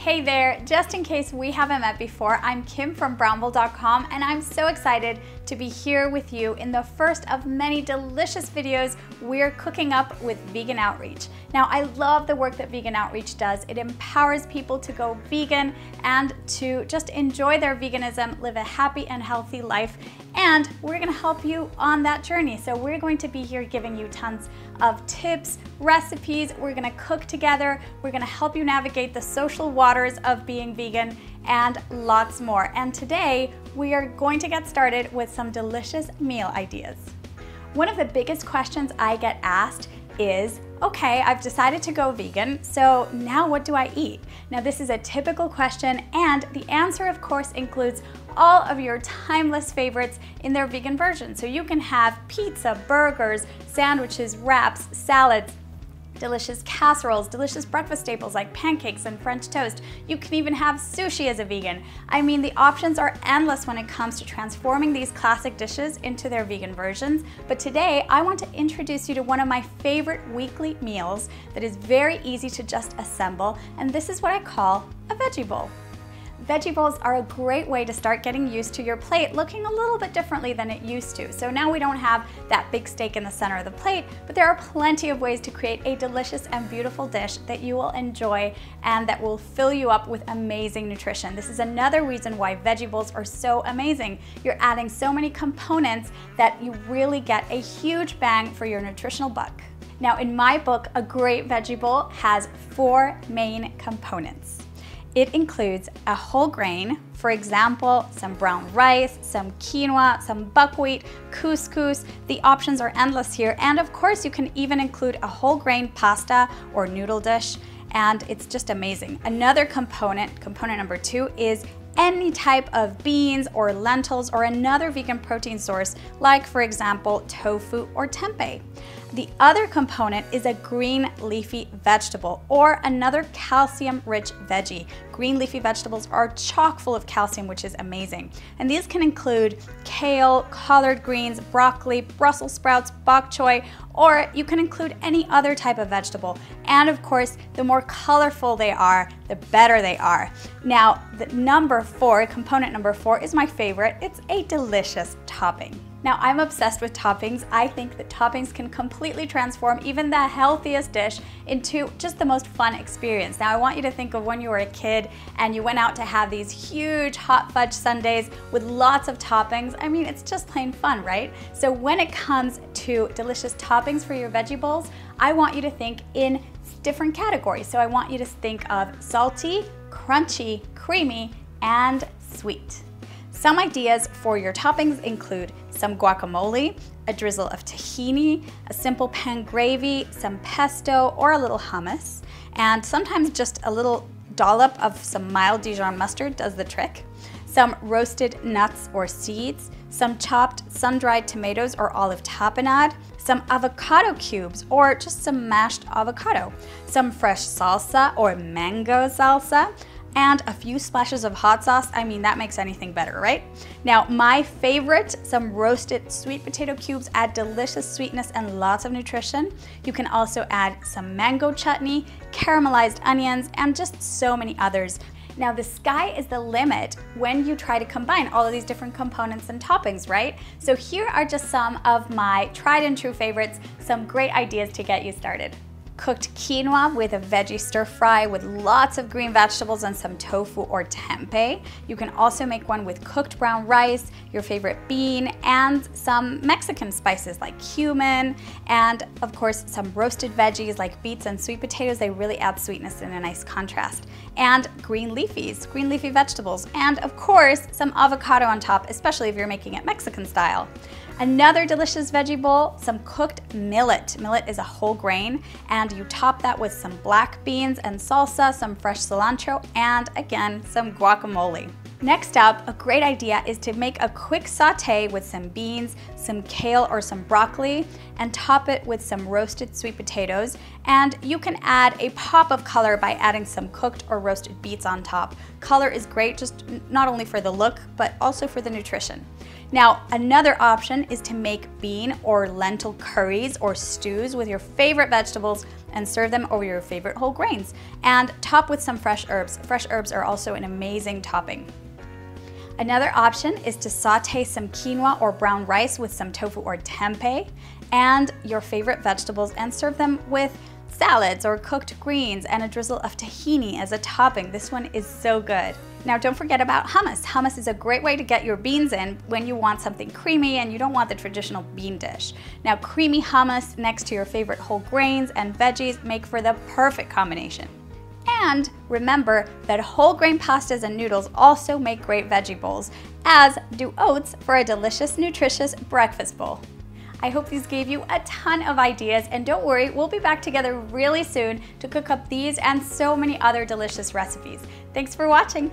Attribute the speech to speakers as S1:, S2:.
S1: Hey there, just in case we haven't met before, I'm Kim from Brownville.com and I'm so excited to be here with you in the first of many delicious videos we're cooking up with Vegan Outreach. Now, I love the work that Vegan Outreach does. It empowers people to go vegan and to just enjoy their veganism, live a happy and healthy life, and we're gonna help you on that journey. So we're going to be here giving you tons of tips, recipes, we're gonna cook together, we're gonna help you navigate the social waters of being vegan, and lots more. And today, we are going to get started with some delicious meal ideas. One of the biggest questions I get asked is, okay, I've decided to go vegan, so now what do I eat? Now this is a typical question, and the answer of course includes all of your timeless favorites in their vegan version. So you can have pizza, burgers, sandwiches, wraps, salads, delicious casseroles, delicious breakfast staples like pancakes and French toast. You can even have sushi as a vegan. I mean, the options are endless when it comes to transforming these classic dishes into their vegan versions. But today, I want to introduce you to one of my favorite weekly meals that is very easy to just assemble, and this is what I call a veggie bowl. Veggie bowls are a great way to start getting used to your plate looking a little bit differently than it used to. So now we don't have that big steak in the center of the plate, but there are plenty of ways to create a delicious and beautiful dish that you will enjoy and that will fill you up with amazing nutrition. This is another reason why veggie bowls are so amazing. You're adding so many components that you really get a huge bang for your nutritional buck. Now, in my book, a great veggie bowl has 4 main components. It includes a whole grain, for example, some brown rice, some quinoa, some buckwheat, couscous. The options are endless here. And of course, you can even include a whole grain pasta or noodle dish, and it's just amazing. Another component number 2, is any type of beans or lentils or another vegan protein source, like for example, tofu or tempeh. The other component is a green leafy vegetable or another calcium-rich veggie. Green leafy vegetables are chock full of calcium, which is amazing. And these can include kale, collard greens, broccoli, Brussels sprouts, bok choy, or you can include any other type of vegetable. And of course, the more colorful they are, the better they are. Now, the component number 4 is my favorite. It's a delicious topping. Now, I'm obsessed with toppings. I think that toppings can completely transform even the healthiest dish into just the most fun experience. Now, I want you to think of when you were a kid and you went out to have these huge hot fudge sundaes with lots of toppings. I mean, it's just plain fun, right? So when it comes to delicious toppings for your veggie bowls, I want you to think in different categories. So I want you to think of salty, crunchy, creamy, and sweet. Some ideas for your toppings include some guacamole, a drizzle of tahini, a simple pan gravy, some pesto, or a little hummus, and sometimes just a little dollop of some mild Dijon mustard does the trick, some roasted nuts or seeds, some chopped sun-dried tomatoes or olive tapenade, some avocado cubes or just some mashed avocado, some fresh salsa or mango salsa, and a few splashes of hot sauce. I mean, that makes anything better, right? Now, my favorite, some roasted sweet potato cubes add delicious sweetness and lots of nutrition. You can also add some mango chutney, caramelized onions, and just so many others. Now, the sky is the limit when you try to combine all of these different components and toppings, right? So here are just some of my tried and true favorites, some great ideas to get you started. Cooked quinoa with a veggie stir fry with lots of green vegetables and some tofu or tempeh. You can also make one with cooked brown rice, your favorite bean, and some Mexican spices like cumin, and of course some roasted veggies like beets and sweet potatoes. They really add sweetness and a nice contrast. And green leafy vegetables, and of course some avocado on top, especially if you're making it Mexican style. Another delicious veggie bowl, some cooked millet. Millet is a whole grain, and you top that with some black beans and salsa, some fresh cilantro, and again, some guacamole. Next up, a great idea is to make a quick sauté with some beans, some kale or some broccoli, and top it with some roasted sweet potatoes. And you can add a pop of color by adding some cooked or roasted beets on top. Color is great, just not only for the look, but also for the nutrition. Now, another option is to make bean or lentil curries or stews with your favorite vegetables and serve them over your favorite whole grains. And top with some fresh herbs. Fresh herbs are also an amazing topping. Another option is to saute some quinoa or brown rice with some tofu or tempeh and your favorite vegetables and serve them with salads or cooked greens and a drizzle of tahini as a topping. This one is so good. Now don't forget about hummus. Hummus is a great way to get your beans in when you want something creamy and you don't want the traditional bean dish. Now creamy hummus next to your favorite whole grains and veggies make for the perfect combination. And remember that whole grain pastas and noodles also make great veggie bowls, as do oats for a delicious, nutritious breakfast bowl. I hope these gave you a ton of ideas, and don't worry, we'll be back together really soon to cook up these and so many other delicious recipes. Thanks for watching.